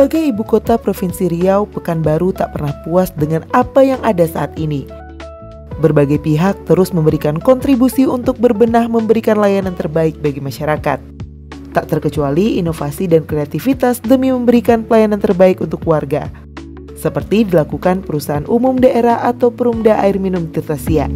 Sebagai ibu kota Provinsi Riau, Pekanbaru tak pernah puas dengan apa yang ada saat ini. Berbagai pihak terus memberikan kontribusi untuk berbenah memberikan layanan terbaik bagi masyarakat. Tak terkecuali inovasi dan kreativitas demi memberikan pelayanan terbaik untuk warga. Seperti dilakukan Perusahaan Umum Daerah atau Perumda Air Minum Tirtasia.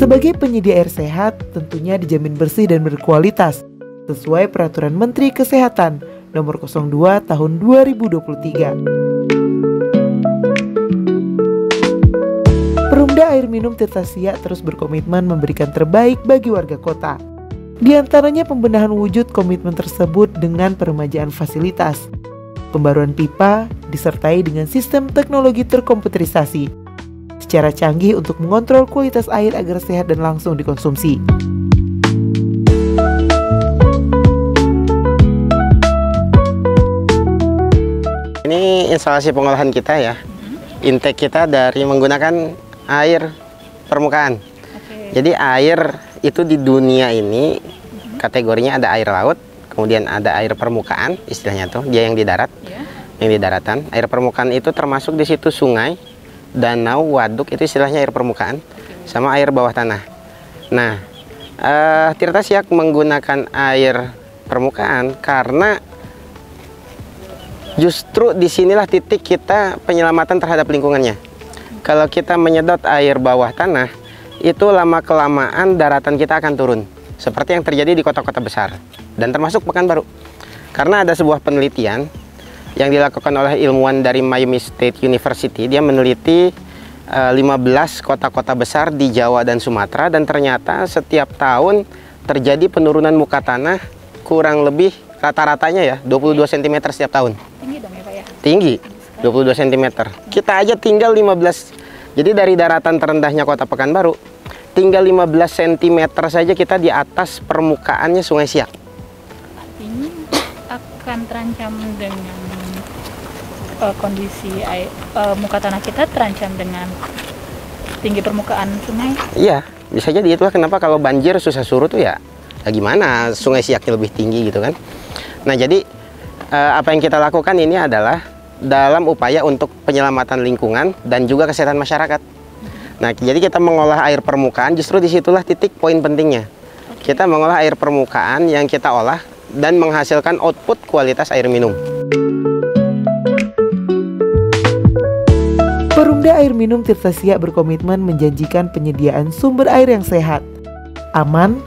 Sebagai penyedia air sehat, tentunya dijamin bersih dan berkualitas, sesuai Peraturan Menteri Kesehatan Nomor 02 Tahun 2023. Perumda Air Minum Tirtasia terus berkomitmen memberikan terbaik bagi warga kota. Di antaranya pembenahan wujud komitmen tersebut dengan peremajaan fasilitas, pembaruan pipa, disertai dengan sistem teknologi terkomputerisasi secara canggih untuk mengontrol kualitas air agar sehat dan langsung dikonsumsi. Ini instalasi pengolahan kita ya. Intake kita dari menggunakan air permukaan. Jadi air itu di dunia ini kategorinya ada air laut, kemudian ada air permukaan, istilahnya tuh dia yang di darat, yang di daratan. Air permukaan itu termasuk di situ sungai, danau, waduk, itu istilahnya air permukaan, sama air bawah tanah. Nah, Tirtasia menggunakan air permukaan karena justru disinilah titik kita penyelamatan terhadap lingkungannya. Kalau kita menyedot air bawah tanah, itu lama-kelamaan daratan kita akan turun. Seperti yang terjadi di kota-kota besar, dan termasuk Pekanbaru. Karena ada sebuah penelitian yang dilakukan oleh ilmuwan dari Miami State University. Dia meneliti 15 kota-kota besar di Jawa dan Sumatera, dan ternyata setiap tahun terjadi penurunan muka tanah kurang lebih rata-ratanya ya 22 cm setiap tahun. Tinggi dong ya Pak ya? Tinggi, 22 cm. Kita aja tinggal 15. Jadi dari daratan terendahnya kota Pekanbaru, tinggal 15 cm saja kita di atas permukaannya Sungai Siak. Artinya akan terancam dengan kondisi air, muka tanah kita terancam dengan tinggi permukaan sungai? Iya, bisa jadi. Itulah kenapa kalau banjir susah surut tuh ya gimana Sungai Siaknya lebih tinggi gitu kan. Nah jadi apa yang kita lakukan ini adalah dalam upaya untuk penyelamatan lingkungan dan juga kesehatan masyarakat. Nah jadi kita mengolah air permukaan, justru disitulah titik poin pentingnya. Kita mengolah air permukaan yang kita olah dan menghasilkan output kualitas air minum. Perumda Air Minum Tirtasia berkomitmen menjanjikan penyediaan sumber air yang sehat, aman,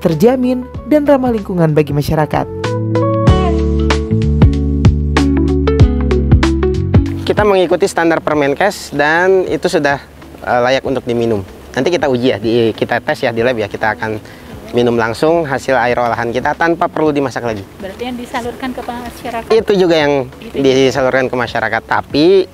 terjamin, dan ramah lingkungan bagi masyarakat. Kita mengikuti standar Permenkes dan itu sudah layak untuk diminum. Nanti kita uji ya, kita tes ya di lab ya, kita akan minum langsung hasil air olahan kita tanpa perlu dimasak lagi. Berarti yang disalurkan ke masyarakat? Itu juga yang disalurkan ke masyarakat, tapi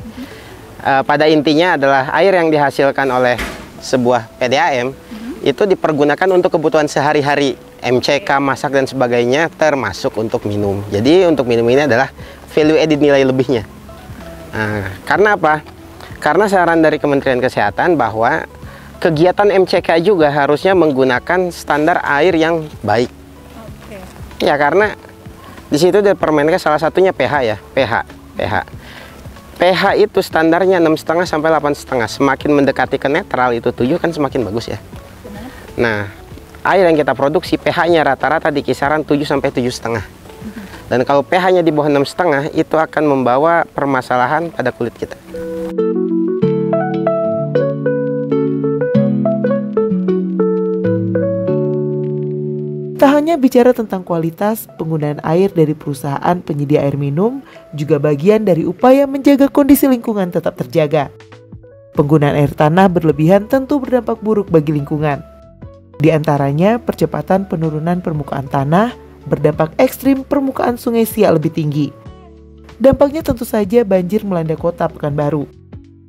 pada intinya adalah air yang dihasilkan oleh sebuah PDAM itu dipergunakan untuk kebutuhan sehari-hari, MCK, masak dan sebagainya, termasuk untuk minum. Jadi untuk minum ini adalah value added, nilai lebihnya. Nah, karena apa? Karena saran dari Kementerian Kesehatan bahwa kegiatan MCK juga harusnya menggunakan standar air yang baik. Ya karena di situ di Permenkes salah satunya pH ya, pH itu standarnya 6,5 sampai 8,5. Semakin mendekati ke netral itu 7 kan semakin bagus ya. Nah, air yang kita produksi pH-nya rata-rata di kisaran 7 sampai 7,5. Dan kalau pH-nya di bawah 6,5 itu akan membawa permasalahan pada kulit kita. Tak hanya bicara tentang kualitas, penggunaan air dari perusahaan penyedia air minum juga bagian dari upaya menjaga kondisi lingkungan tetap terjaga. Penggunaan air tanah berlebihan tentu berdampak buruk bagi lingkungan. Di antaranya percepatan penurunan permukaan tanah, berdampak ekstrim permukaan Sungai Siak lebih tinggi. Dampaknya tentu saja banjir melanda kota Pekanbaru.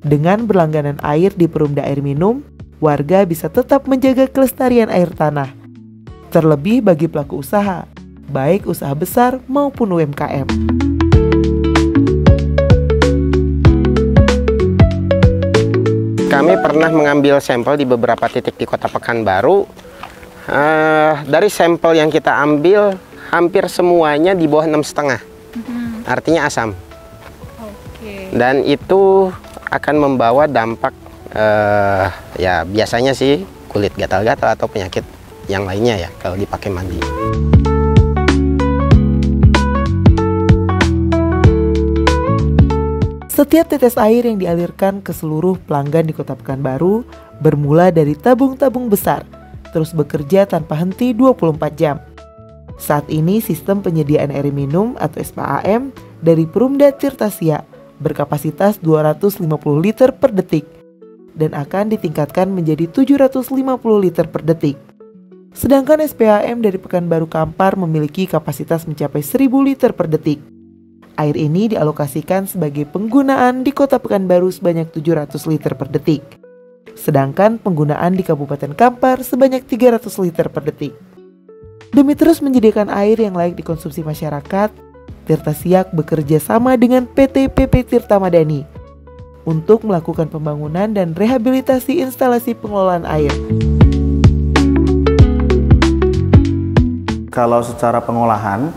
Dengan berlangganan air di Perumda Air Minum, warga bisa tetap menjaga kelestarian air tanah. Terlebih bagi pelaku usaha, baik usaha besar maupun UMKM. Kami pernah mengambil sampel di beberapa titik di Kota Pekanbaru, Dari sampel yang kita ambil hampir semuanya di bawah 6,5. Artinya asam. Dan itu akan membawa dampak ya biasanya sih kulit gatal-gatal atau penyakit yang lainnya ya kalau dipakai mandi. Setiap tetes air yang dialirkan ke seluruh pelanggan di Kota Pekanbaru bermula dari tabung-tabung besar, terus bekerja tanpa henti 24 jam. Saat ini sistem penyediaan air minum atau SPAM dari Perumda Tirtasia berkapasitas 250 liter per detik dan akan ditingkatkan menjadi 750 liter per detik. Sedangkan SPAM dari Pekanbaru Kampar memiliki kapasitas mencapai 1000 liter per detik. Air ini dialokasikan sebagai penggunaan di Kota Pekanbaru sebanyak 700 liter per detik. Sedangkan penggunaan di Kabupaten Kampar sebanyak 300 liter per detik. Demi terus menyediakan air yang layak dikonsumsi masyarakat, Tirtasiak bekerja sama dengan PT PP Tirta Madani untuk melakukan pembangunan dan rehabilitasi instalasi pengelolaan air. Kalau secara pengolahan,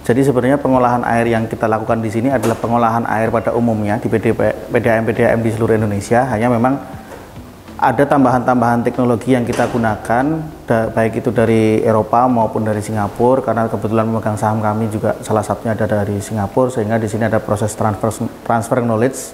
jadi sebenarnya pengolahan air yang kita lakukan di sini adalah pengolahan air pada umumnya di PDAM di seluruh Indonesia. Hanya memang ada tambahan-tambahan teknologi yang kita gunakan, baik itu dari Eropa maupun dari Singapura, karena kebetulan memegang saham kami juga salah satunya ada dari Singapura, sehingga di sini ada proses transfer knowledge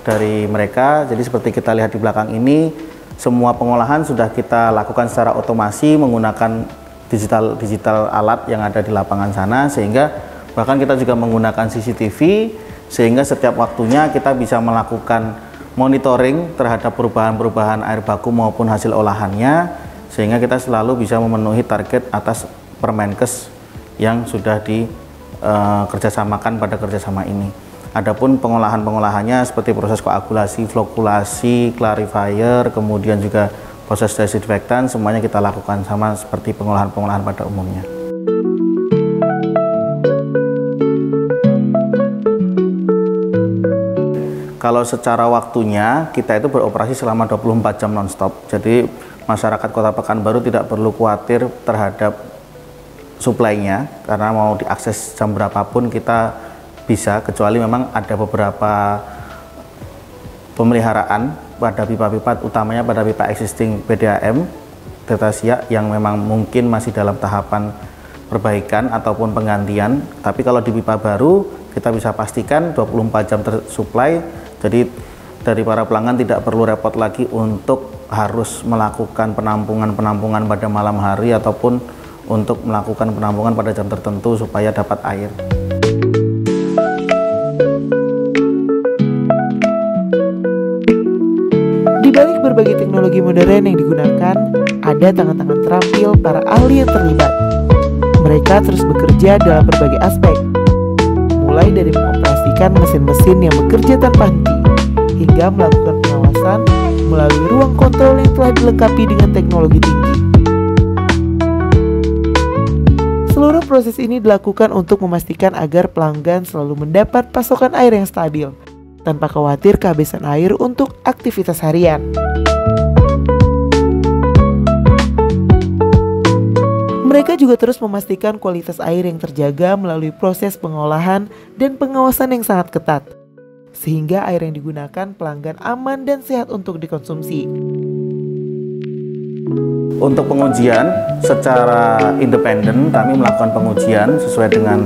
dari mereka. Jadi seperti kita lihat di belakang ini, semua pengolahan sudah kita lakukan secara otomasi menggunakan digital alat yang ada di lapangan sana, sehingga bahkan kita juga menggunakan CCTV, sehingga setiap waktunya kita bisa melakukan monitoring terhadap perubahan-perubahan air baku maupun hasil olahannya, sehingga kita selalu bisa memenuhi target atas Permenkes yang sudah dikerjasamakan pada kerjasama ini. Adapun pengolahannya seperti proses koagulasi, flokulasi, clarifier, kemudian juga proses desinfektan, semuanya kita lakukan sama seperti pengolahan-pengolahan pada umumnya. Kalau secara waktunya, kita itu beroperasi selama 24 jam non-stop. Jadi masyarakat Kota Pekanbaru tidak perlu khawatir terhadap suplainya, karena mau diakses jam berapapun kita bisa, kecuali memang ada beberapa pemeliharaan pada pipa-pipa, utamanya pada pipa existing PDAM Tirtasia yang memang mungkin masih dalam tahapan perbaikan ataupun penggantian. Tapi kalau di pipa baru kita bisa pastikan 24 jam tersuplai, jadi dari para pelanggan tidak perlu repot lagi untuk harus melakukan penampungan pada malam hari ataupun untuk melakukan penampungan pada jam tertentu supaya dapat air. Di balik berbagai teknologi modern yang digunakan, ada tangan-tangan terampil para ahli yang terlibat. Mereka terus bekerja dalam berbagai aspek, mulai dari mengoperasikan mesin-mesin yang bekerja tanpa henti, hingga melakukan pengawasan melalui ruang kontrol yang telah dilengkapi dengan teknologi tinggi. Seluruh proses ini dilakukan untuk memastikan agar pelanggan selalu mendapat pasokan air yang stabil, tanpa khawatir kehabisan air untuk aktivitas harian. Mereka juga terus memastikan kualitas air yang terjaga melalui proses pengolahan dan pengawasan yang sangat ketat, sehingga air yang digunakan pelanggan aman dan sehat untuk dikonsumsi. Untuk pengujian secara independen, kami melakukan pengujian sesuai dengan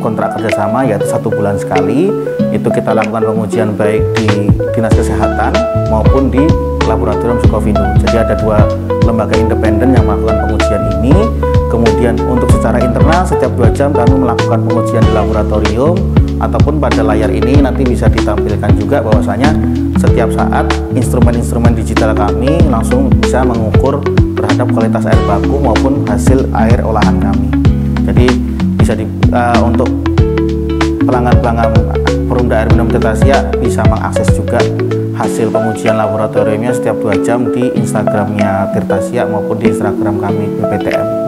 kontrak kerjasama, yaitu 1 bulan sekali. Itu kita lakukan pengujian baik di Dinas Kesehatan maupun di Laboratorium Sukovindo. Jadi ada 2 lembaga independen yang melakukan pengujian ini. Kemudian untuk secara internal setiap 2 jam kami melakukan pengujian di laboratorium, ataupun pada layar ini nanti bisa ditampilkan juga bahwasanya setiap saat instrumen-instrumen digital kami langsung bisa mengukur terhadap kualitas air baku maupun hasil air olahan kami. Jadi bisa untuk pelanggan-pelanggan Perumda Air Minum Tirtasia bisa mengakses juga hasil pengujian laboratoriumnya setiap 2 jam di Instagramnya Tirtasia maupun di Instagram kami BPTM.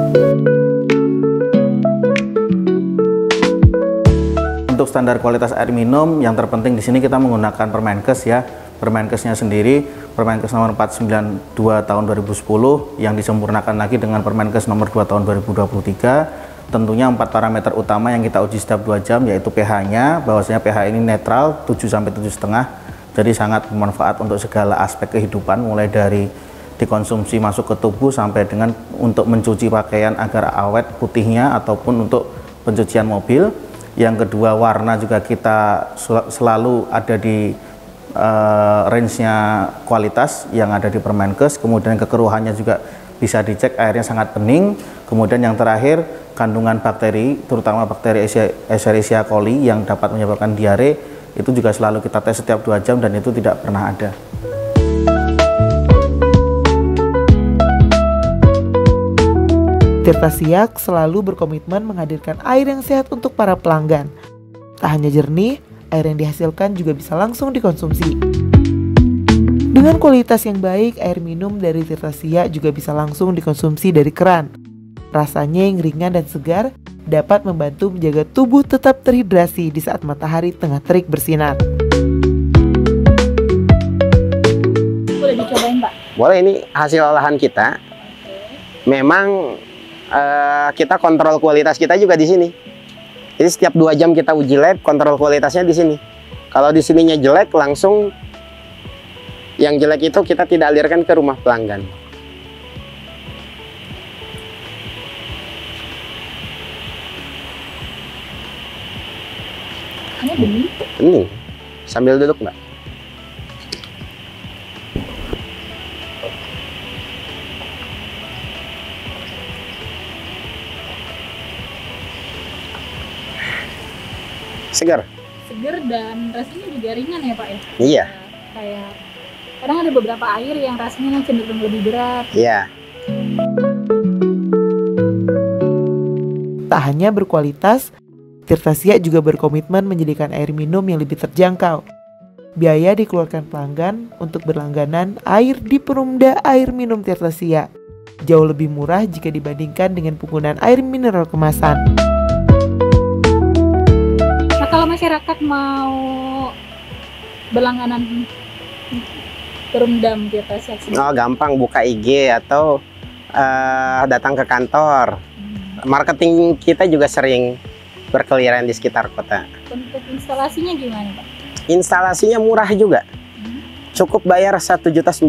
Untuk standar kualitas air minum yang terpenting di sini kita menggunakan Permenkes ya. Permenkesnya sendiri, Permenkes nomor 492 tahun 2010 yang disempurnakan lagi dengan Permenkes nomor 2 tahun 2023. Tentunya 4 parameter utama yang kita uji setiap 2 jam, yaitu pH-nya, bahwasanya pH ini netral 7-7,5, jadi sangat bermanfaat untuk segala aspek kehidupan, mulai dari dikonsumsi masuk ke tubuh sampai dengan untuk mencuci pakaian agar awet putihnya ataupun untuk pencucian mobil. Yang kedua, warna juga kita selalu ada di range-nya kualitas yang ada di Permenkes. Kemudian kekeruhannya juga bisa dicek, airnya sangat bening. Kemudian yang terakhir, kandungan bakteri, terutama bakteri Escherichia coli yang dapat menyebabkan diare, itu juga selalu kita tes setiap 2 jam dan itu tidak pernah ada. Tirta Siak selalu berkomitmen menghadirkan air yang sehat untuk para pelanggan. Tak hanya jernih, air yang dihasilkan juga bisa langsung dikonsumsi. Dengan kualitas yang baik, air minum dari Tirta Siak juga bisa langsung dikonsumsi dari keran. Rasanya yang ringan dan segar dapat membantu menjaga tubuh tetap terhidrasi di saat matahari tengah terik bersinar. Boleh dicobain, Pak? Boleh, ini hasil olahan kita. Memang kita kontrol kualitas kita juga di sini. Jadi setiap 2 jam kita uji lab, kontrol kualitasnya di sini. Kalau di sininya jelek, langsung yang jelek itu kita tidak alirkan ke rumah pelanggan. Ini bening. Bening. Sambil duduk, Mbak. Segar. Seger dan rasanya juga ringan ya, Pak ya? Iya. Kayak kadang ada beberapa air yang rasanya cenderung lebih berat. Iya. Tak hanya berkualitas, Tirta Siak juga berkomitmen menjadikan air minum yang lebih terjangkau. Biaya dikeluarkan pelanggan untuk berlangganan air di Perumda Air Minum Tirta Siak jauh lebih murah jika dibandingkan dengan penggunaan air mineral kemasan. Nah, kalau masyarakat mau berlangganan Perumdam Tirta Siak, Oh, gampang, buka IG atau datang ke kantor. Marketing kita juga sering berkeliaran di sekitar kota. Untuk instalasinya gimana, Pak? Instalasinya murah juga. Cukup bayar 1.950.000,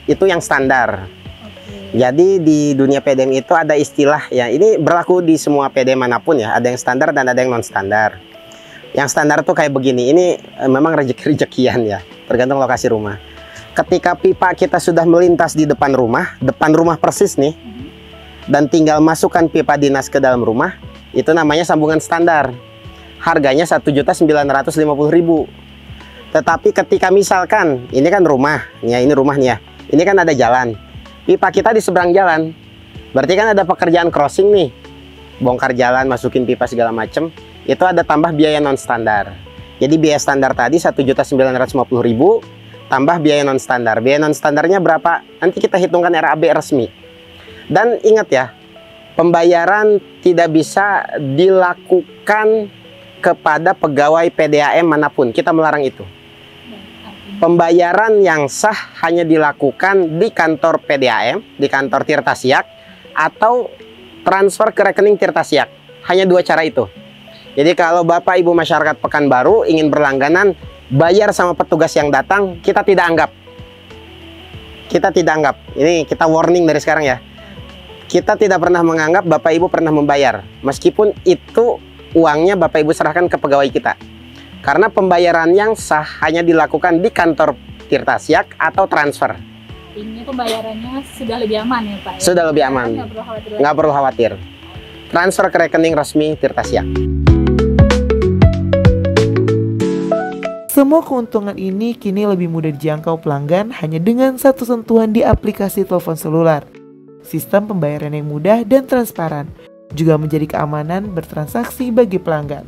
itu yang standar. Jadi di dunia PDM itu ada istilah ya, ini berlaku di semua PDM manapun ya, ada yang standar dan ada yang non standar. Yang standar tuh kayak begini, ini memang rezeki-rezekian ya, tergantung lokasi rumah. Ketika pipa kita sudah melintas di depan rumah persis nih, dan tinggal masukkan pipa dinas ke dalam rumah, itu namanya sambungan standar. Harganya 1.950.000. Tetapi ketika misalkan ini kan rumah, ya ini rumahnya, ini kan ada jalan. Pipa kita di seberang jalan, berarti kan ada pekerjaan crossing nih, bongkar jalan, masukin pipa segala macem, itu ada tambah biaya non standar. Jadi biaya standar tadi 1.950.000 tambah biaya non standar. Biaya non standarnya berapa? Nanti kita hitungkan RAB resmi. Dan ingat ya, pembayaran tidak bisa dilakukan kepada pegawai PDAM manapun. Kita melarang itu. Pembayaran yang sah hanya dilakukan di kantor PDAM, di kantor Tirta Siak, atau transfer ke rekening Tirta Siak. Hanya 2 cara itu. Jadi kalau Bapak Ibu masyarakat Pekanbaru ingin berlangganan, bayar sama petugas yang datang, kita tidak anggap. Kita tidak anggap. Ini kita warning dari sekarang ya. Kita tidak pernah menganggap Bapak Ibu pernah membayar. Meskipun itu uangnya Bapak Ibu serahkan ke pegawai kita. Karena pembayaran yang sah hanya dilakukan di kantor Tirta Siak atau transfer. Ini pembayarannya sudah lebih aman ya, Pak? Ya? Sudah lebih aman. Nggak perlu khawatir. Transfer ke rekening resmi Tirta Siak. Semua keuntungan ini kini lebih mudah dijangkau pelanggan hanya dengan satu sentuhan di aplikasi telepon seluler. Sistem pembayaran yang mudah dan transparan juga menjadi keamanan bertransaksi bagi pelanggan.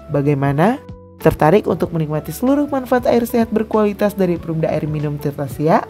Bagaimana? Tertarik untuk menikmati seluruh manfaat air sehat berkualitas dari Perumda Air Minum Tirta Siak?